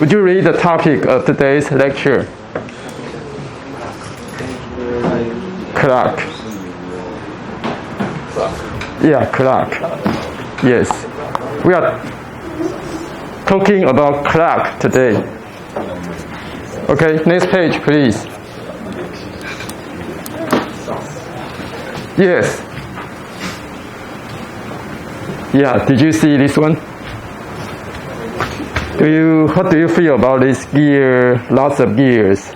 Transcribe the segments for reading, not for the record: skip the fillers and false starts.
Would you read the topic of today's lecture? Clock. Yeah, clock. Yes. We are talking about clock today. Okay, next page, please. Yes. Yeah, did you see this one? What do you feel about this gear? Lots of gears.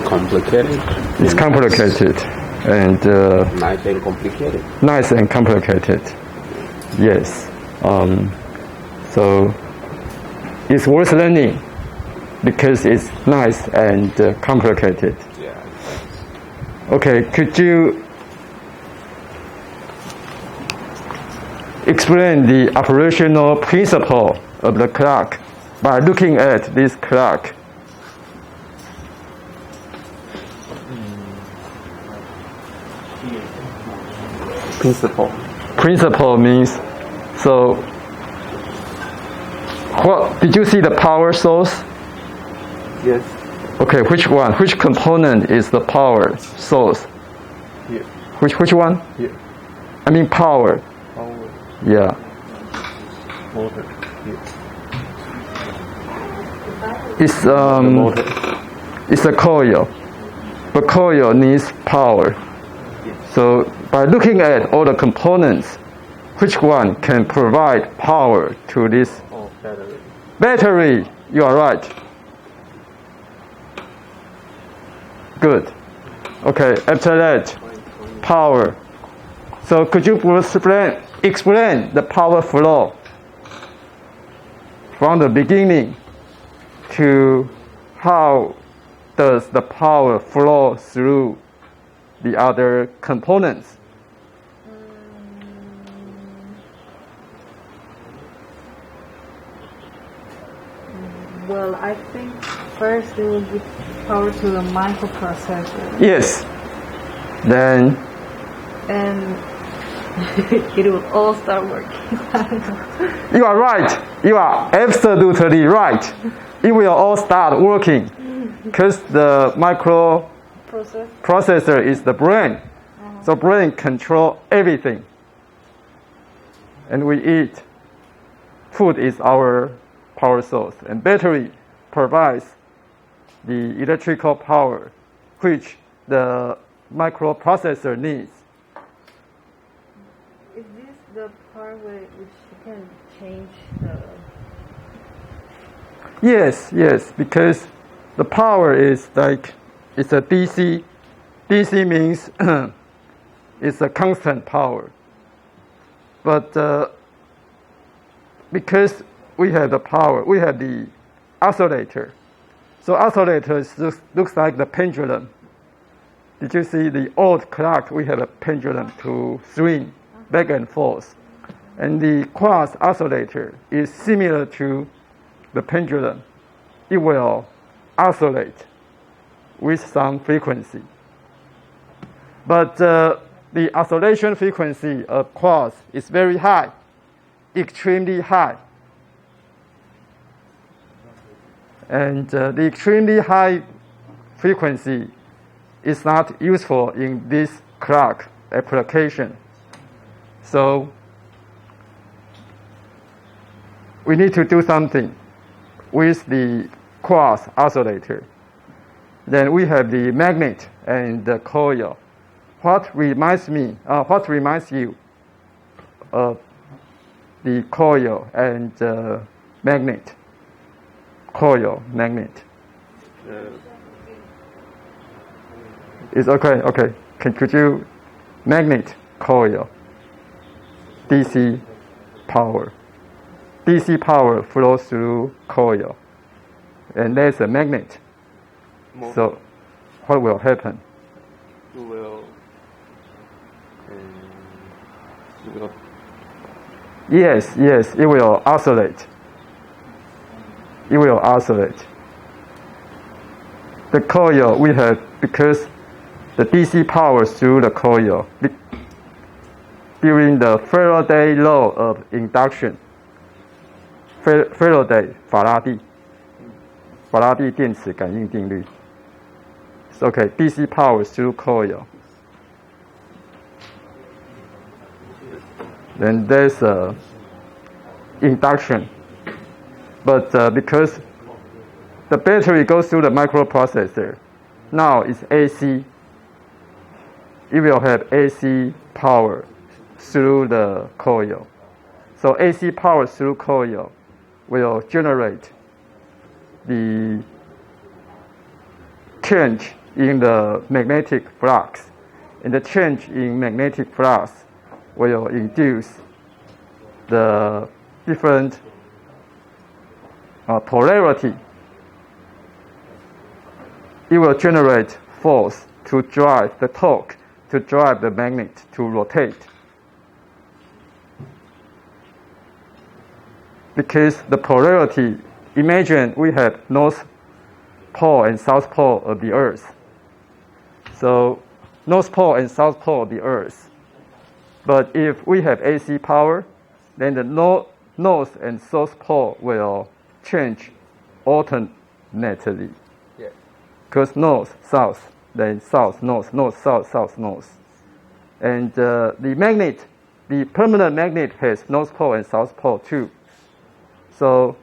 Complicated. It's complicated and Nice and complicated. nice and complicated. Yes. So it's worth learning because it's nice and complicated. Yeah. Okay, could you explain the operational principle of the clock by looking at this clock? Principle means, so what did you see the power source? Yes. Okay, which one? Which component is the power source? Here. Which one? Here. I mean power. Power. Yeah. Motor. Here. It's Motor. it's a coil. The coil needs power. So by looking at all the components, which one can provide power to this? Oh, battery. Battery. You are right. Good. Okay, after that, power. So could you explain the power flow from the beginning to how does the power flow through the other components? Well, I think first it will give power to the microprocessor. Yes. Then And it will all start working. you are right. You are absolutely right. It will all start working because the microprocessor is the brain. So brain control everything. And we eat. Food is our power source. And battery provides the electrical power which the microprocessor needs. Is this the part which you can change the... Yes, because the power is like, it's a DC. DC means it's a constant power. But because we have the power, we have the oscillator. So oscillator looks like the pendulum. Did you see the old clock? We have a pendulum to swing back and forth. And the quartz oscillator is similar to the pendulum. It will oscillate with some frequency. But the oscillation frequency of quartz is very high, extremely high. And the extremely high frequency is not useful in this clock application. So we need to do something with the quartz oscillator. Then we have the magnet and the coil. What reminds you of the coil and the magnet? Coil, magnet. It's okay. Could you magnet, coil, DC power. DC power flows through coil, and there's a magnet. So, what will happen? It will. Yes, it will oscillate. It will oscillate. The coil we have, because the DC power through the coil, during the Faraday law of induction. Faraday 法拉第电磁感应定律。Okay, DC power through coil. Then there's induction, but because the battery goes through the microprocessor, now it's AC. It will have AC power through the coil. So AC power through coil will generate the change in the magnetic flux. And the change in magnetic flux will induce the different polarity. It will generate force to drive the torque, to drive the magnet to rotate. Because the polarity, imagine we have north pole and south pole of the Earth. So north pole and south pole of the Earth. But if we have AC power, then the north and south pole will change alternately. Yeah. Because north, south, then south, north, north, south, south, north. And the magnet, the permanent magnet has north pole and south pole too. So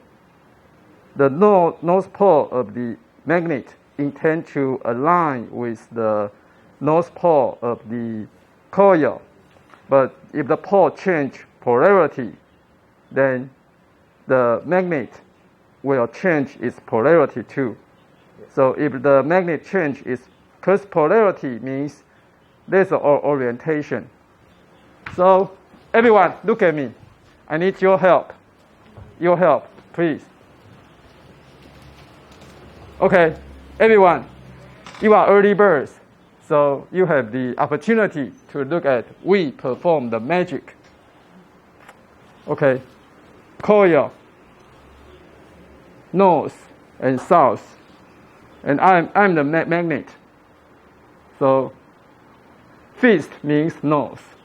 the north pole of the magnet intend to align with the north pole of the coil. But if the pole change polarity, then the magnet will change its polarity too. So if the magnet change its, because polarity means there's an orientation. So everyone, look at me. I need your help. Your help, please. Okay, everyone, you are early birds, so you have the opportunity to look at we perform the magic. Okay, coil, north and south, and I'm the magnet. So fist means north.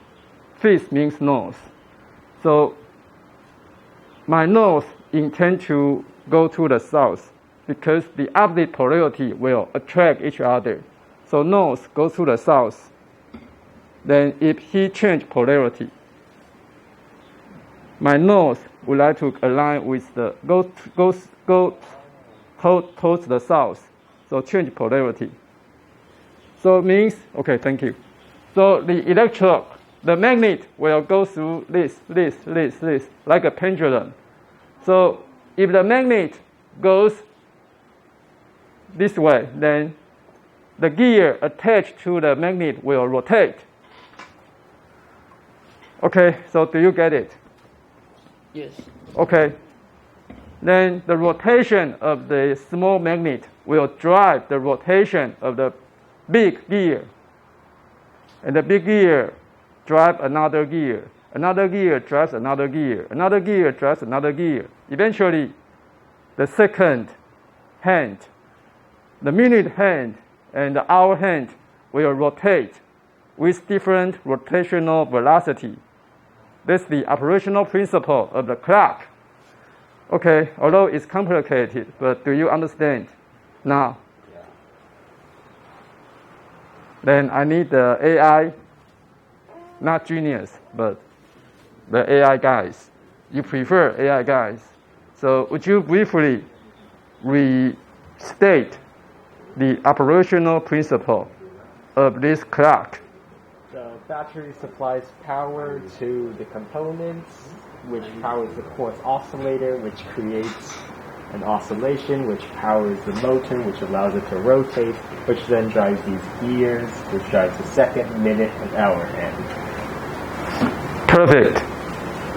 Fist means north. So my north intend to go to the south because the opposite polarity will attract each other. So north goes to the south. Then if he change polarity, my north would like to align with the go towards the south. So change polarity. So it means, okay, thank you. So the magnet will go through this, like a pendulum. So if the magnet goes this way, then the gear attached to the magnet will rotate. Okay, so do you get it? Yes. Okay. Then the rotation of the small magnet will drive the rotation of the big gear. And the big gear drives another gear. Another gear drives another gear. Another gear drives another gear. Eventually, the second hand, the minute hand, and the hour hand will rotate with different rotational velocity. That's the operational principle of the clock. Okay, although it's complicated, but do you understand now? Yeah. Then I need the AI, not genius, but the AI guys. You prefer AI guys. So would you briefly restate the operational principle of this clock? The battery supplies power to the components, which powers the quartz oscillator, which creates an oscillation, which powers the motor, which allows it to rotate, which then drives these gears, which drives the second, minute, and hour hand. Perfect.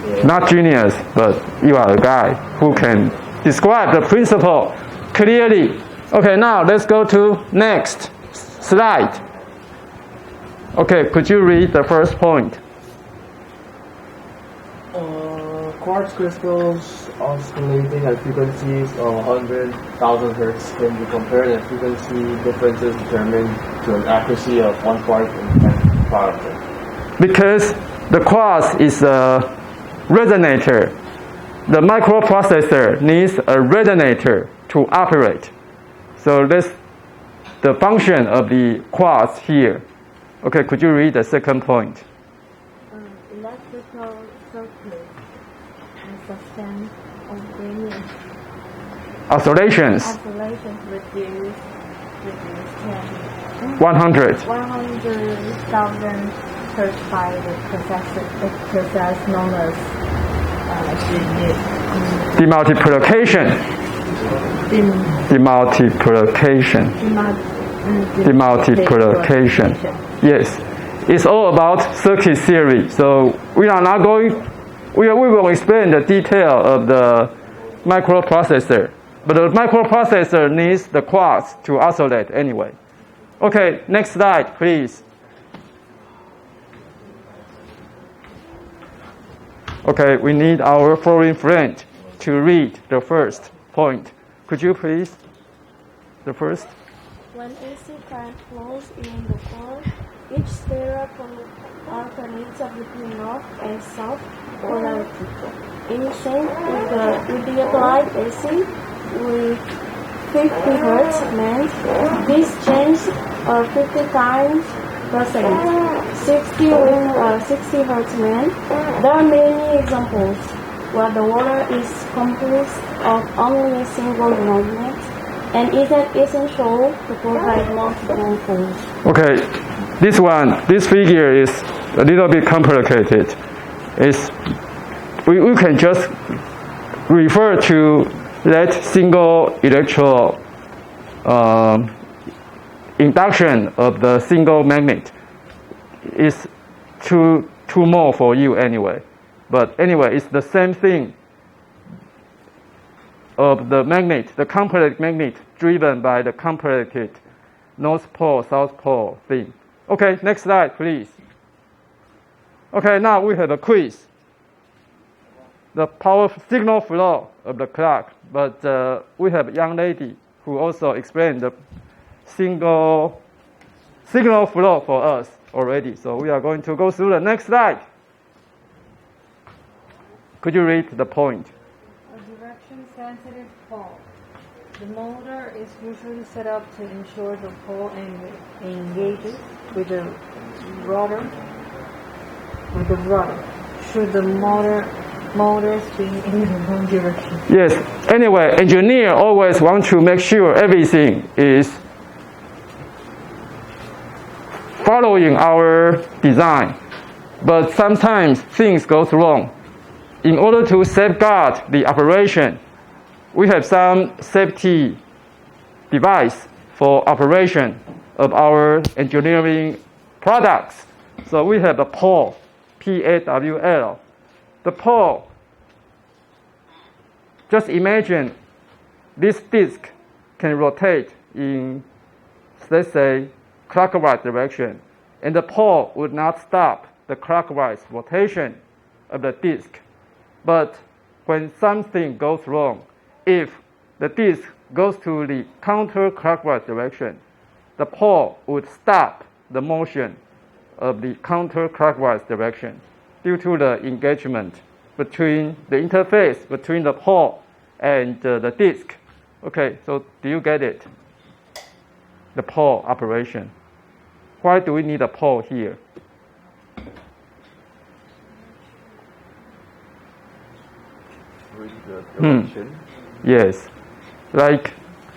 Yeah. Not genius, but you are a guy who can describe the principle clearly. Okay, now let's go to next slide. Okay, could you read the first point? Quartz crystals oscillating at frequencies of 100,000 hertz can be compared, and frequency differences determined to an accuracy of 1 quark in 10 power. Because the quartz is a resonator. The microprocessor needs a resonator to operate. So that's the function of the quartz here. Okay, could you read the second point? Electrical circuit and sustain obeying. Oscillations. Oscillations reduce 100. 100,000 hertz by the process known as Demultiplication. Demultiplication. Yes. It's all about circuit theory. So we are not going, we will explain the detail of the microprocessor. But the microprocessor needs the quartz to oscillate anyway. Okay, next slide, please. Okay, we need our foreign friend to read the first point. Could you please? The first. When AC current flows in the core, each state alternates between north and south polarity. In the same, with the applied AC with 50 Hz meant this change 50 times per second. 60 with 60 Hz meant there are many examples where the water is composed of only a single magnet and isn't essential to provide multiple poles. Okay, this figure is a little bit complicated. We can just refer to that single electron induction of the single magnet is too more for you anyway. But anyway, it's the same thing of the magnet, the complex magnet driven by the complicated North Pole, South Pole thing. Okay, next slide, please. Okay, now we have a quiz. The power signal flow of the clock, but we have a young lady who also explained the signal flow for us already. So we are going to go through the next slide. Could you read the point? A direction-sensitive pole. The motor is usually set up to ensure the pole engages with the rotor. Should the motor swing in the wrong direction? Yes. Anyway, engineer always want to make sure everything is following our design. But sometimes things go wrong. In order to safeguard the operation, we have some safety device for operation of our engineering products. So we have a pole, P-A-W-L. The pole, just imagine this disk can rotate in, let's say, clockwise direction, and the pole would not stop the clockwise rotation of the disk. But when something goes wrong, if the disk goes to the counterclockwise direction, the pole would stop the motion of the counterclockwise direction due to the engagement between the interface between the pole and the disk. Okay, so do you get it? The pole operation. Why do we need a pole here? Read the direction. Yes.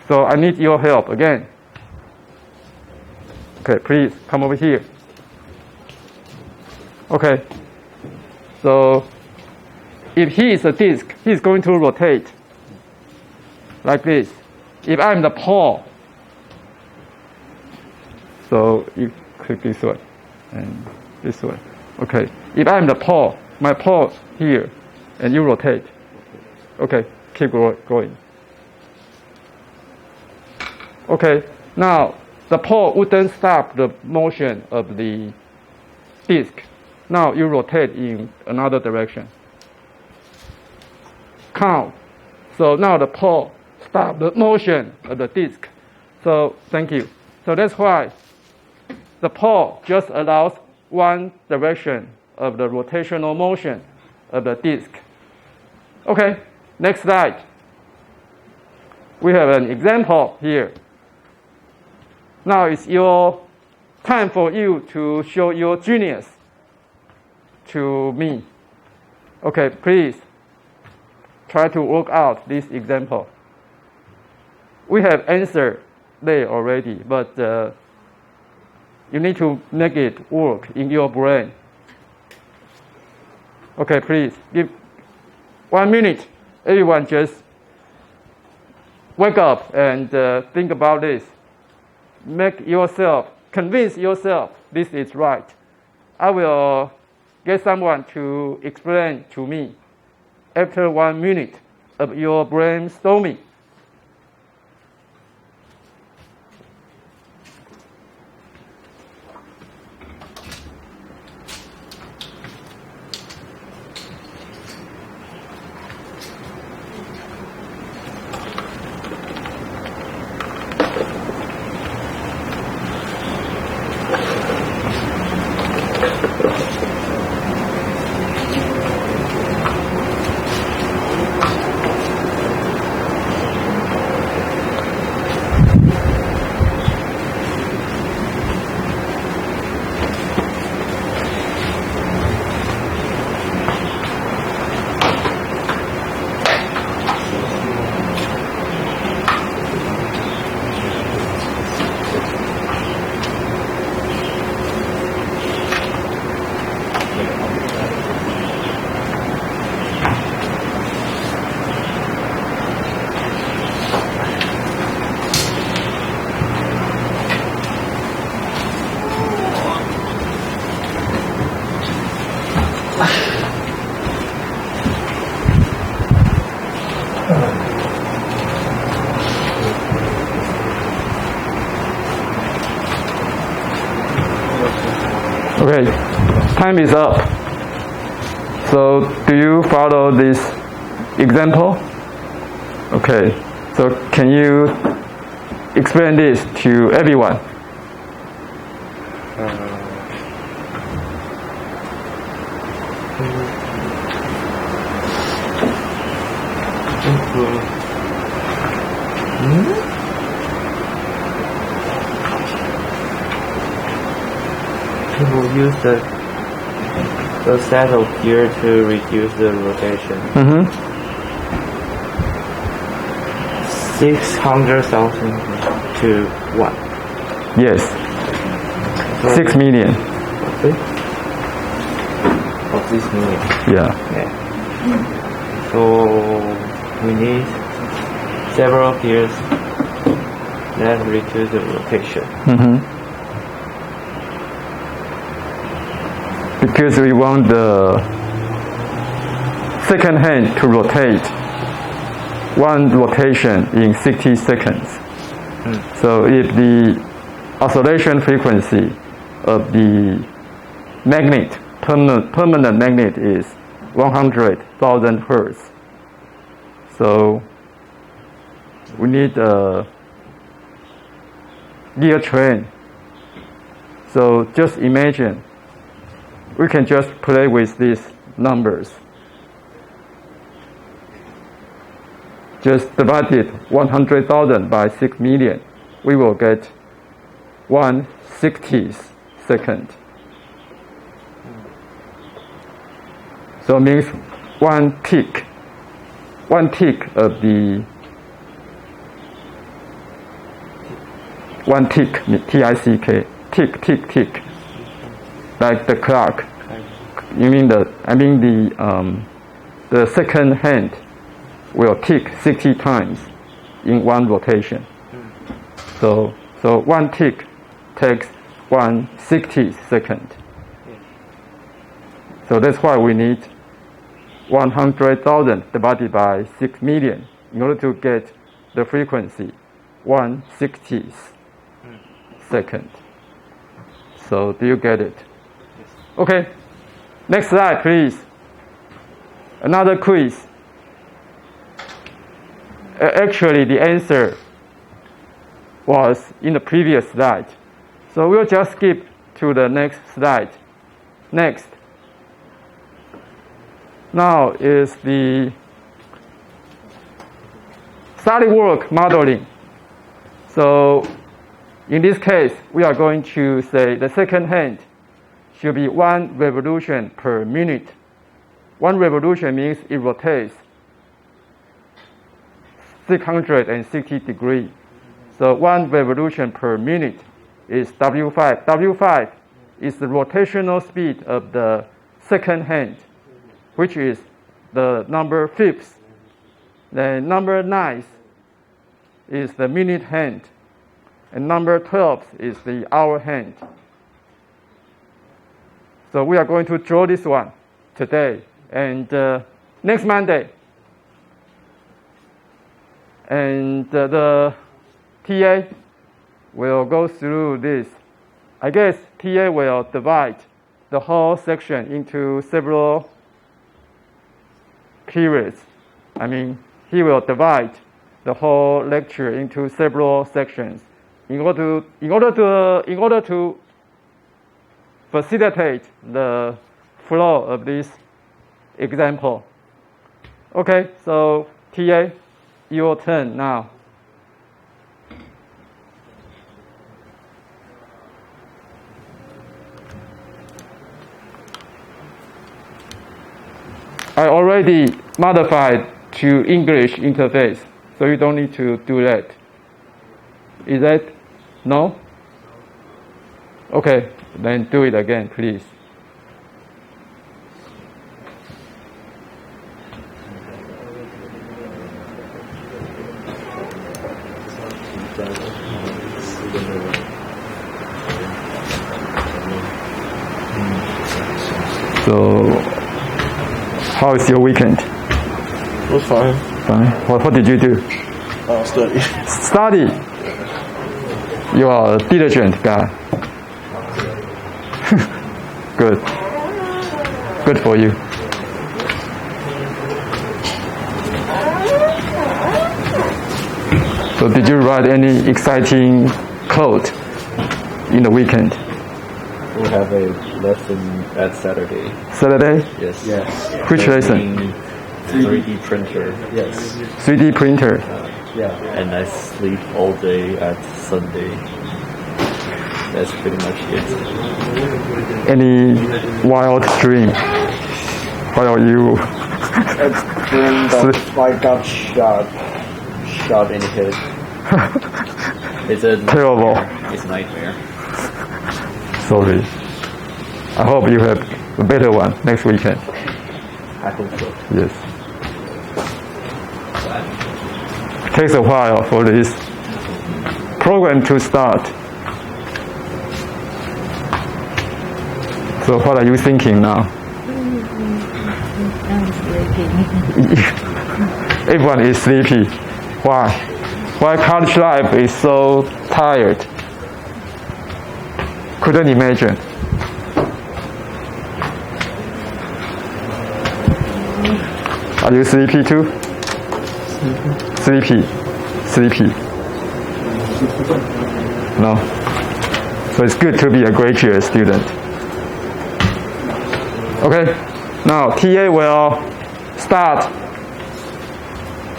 So I need your help again. Okay, please come over here. Okay. So if he is a disk, he is going to rotate like this. If I'm the pole, so you click this one and this one. Okay. If I'm the pole, my pole here, and you rotate. Okay, keep going. Okay, now the pole wouldn't stop the motion of the disk. Now you rotate in another direction. Count. So now the pole stops the motion of the disk. So thank you. So that's why the pole just allows one direction of the rotational motion of the disk. Okay, next slide. We have an example here. Now it's your time for you to show your genius to me. Okay, please try to work out this example. We have answered there already, but you need to make it work in your brain. Okay, please give 1 minute. Everyone just wake up and think about this. Convince yourself this is right. I will get someone to explain to me after 1 minute of your brainstorming. Okay, time is up. So do you follow this example? Okay, so can you explain this to everyone? People use the set of gear to reduce the rotation. 600,000 to 1. Yes. So 6 million. Of this million. Yeah. So we need several gears that reduce the rotation. Because we want the second hand to rotate one rotation in 60 seconds. So if the oscillation frequency of the magnet, permanent magnet, is 100,000 hertz, so we need a gear train. So just imagine we can just play with these numbers. Just divide it 100,000 by 6 million. We will get 1/60th second. So it means one tick of the T-I-C-K, tick, like the clock. You mean the second hand will tick 60 times in one rotation. So one tick takes 1/60th second. So that's why we need 100,000 divided by 6 million in order to get the frequency 1/60th second. So do you get it? Okay. Next slide, please. Another quiz. Actually, the answer was in the previous slide. So we'll just skip to the next slide. Next, now is the SolidWorks modeling. So in this case, we are going to say the second hand should be 1 revolution per minute. 1 revolution means it rotates 660 degrees. So 1 revolution per minute is W5. W5 is the rotational speed of the second hand, which is the number 5th. Then number 9 is the minute hand, and number 12 is the hour hand. So we are going to draw this one today, and next Monday. And the TA will go through this. I guess TA will divide the whole section into several periods. I mean, he will divide the whole lecture into several sections in order to facilitate the flow of this example. Okay, so TA, your turn now. I already modified to English interface, so you don't need to do that. Is that no? Okay, then do it again, please. So, how is your weekend? It was fine. Fine. What did you do? Study. Study. You are a diligent guy. Good. Good for you. So did you write any exciting code in the weekend? We have a lesson at Saturday. Saturday? Yes. Yes. Which lesson? 3D printer. Yes. 3D printer. Yeah. And I sleep all day at Sunday. That's pretty much it. Any wild dream while you I got shot in the head. It's a terrible? It's a nightmare. Sorry. I hope you have a better one next weekend. I hope so. Yes. It takes a while for this program to start. So what are you thinking now? I'm sleeping. Everyone is sleepy. Why? Why college life is so tired? Couldn't imagine. Are you sleepy too? Sleepy. No. So it's good to be a graduate student. Okay. Now TA will start.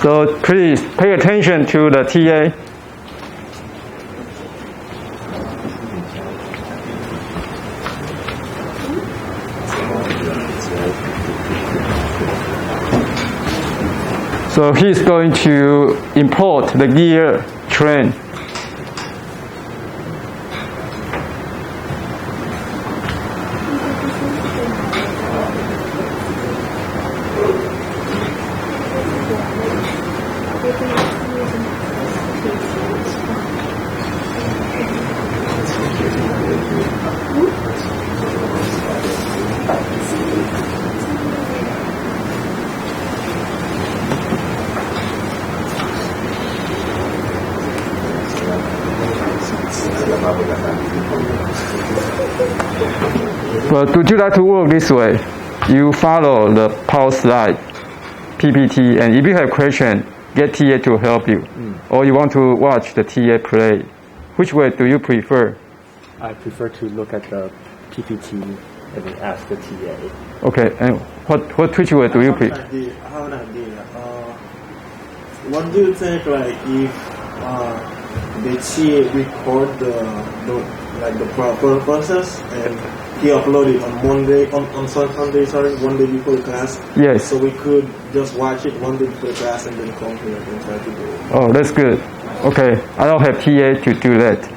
So please pay attention to the TA. So he's going to import the gear train. But would you like to work this way? You follow the power slide, PPT, and if you have question, get TA to help you. Or you want to watch the TA play. Which way do you prefer? I prefer to look at the PPT and then ask the TA. Okay, and what ritual do you preach? I have an idea. What do you think, like, if the TA record the proper process and he uploaded on Monday, on Sunday, one day before the class? Yes. So we could just watch it one day before the class and then come here and try to do it. Oh, that's good. Okay, I don't have TA to do that.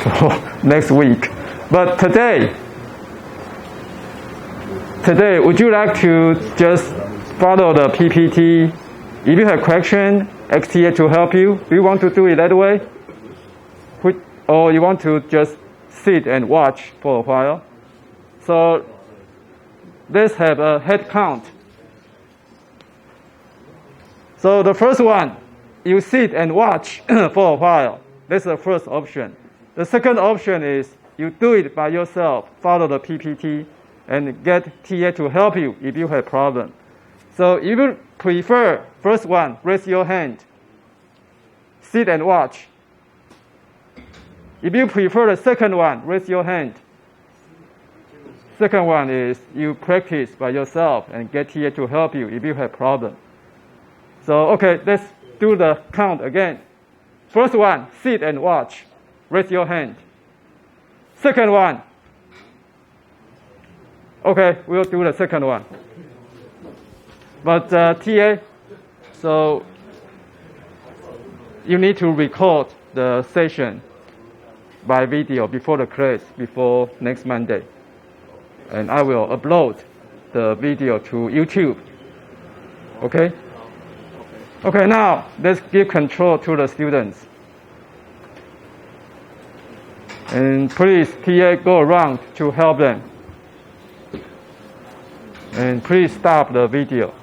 So next week. But today, would you like to just follow the PPT? If you have question, ask TA to help you. Do you want to do it that way? Or you want to just sit and watch for a while? So let's have a head count. So the first one, you sit and watch for a while. That's the first option. The second option is you do it by yourself, follow the PPT, and get TA to help you if you have problem. So if you prefer first one, raise your hand. Sit and watch. If you prefer the second one, raise your hand. Second one is you practice by yourself and get TA to help you if you have problem. So okay, let's do the count again. First one, sit and watch. Raise your hand. Second one. Okay, we'll do the second one. But TA, so you need to record the session by video before the class, before next Monday. And I will upload the video to YouTube. Okay? Okay, now let's give control to the students. And please, TA, go around to help them. And please stop the video.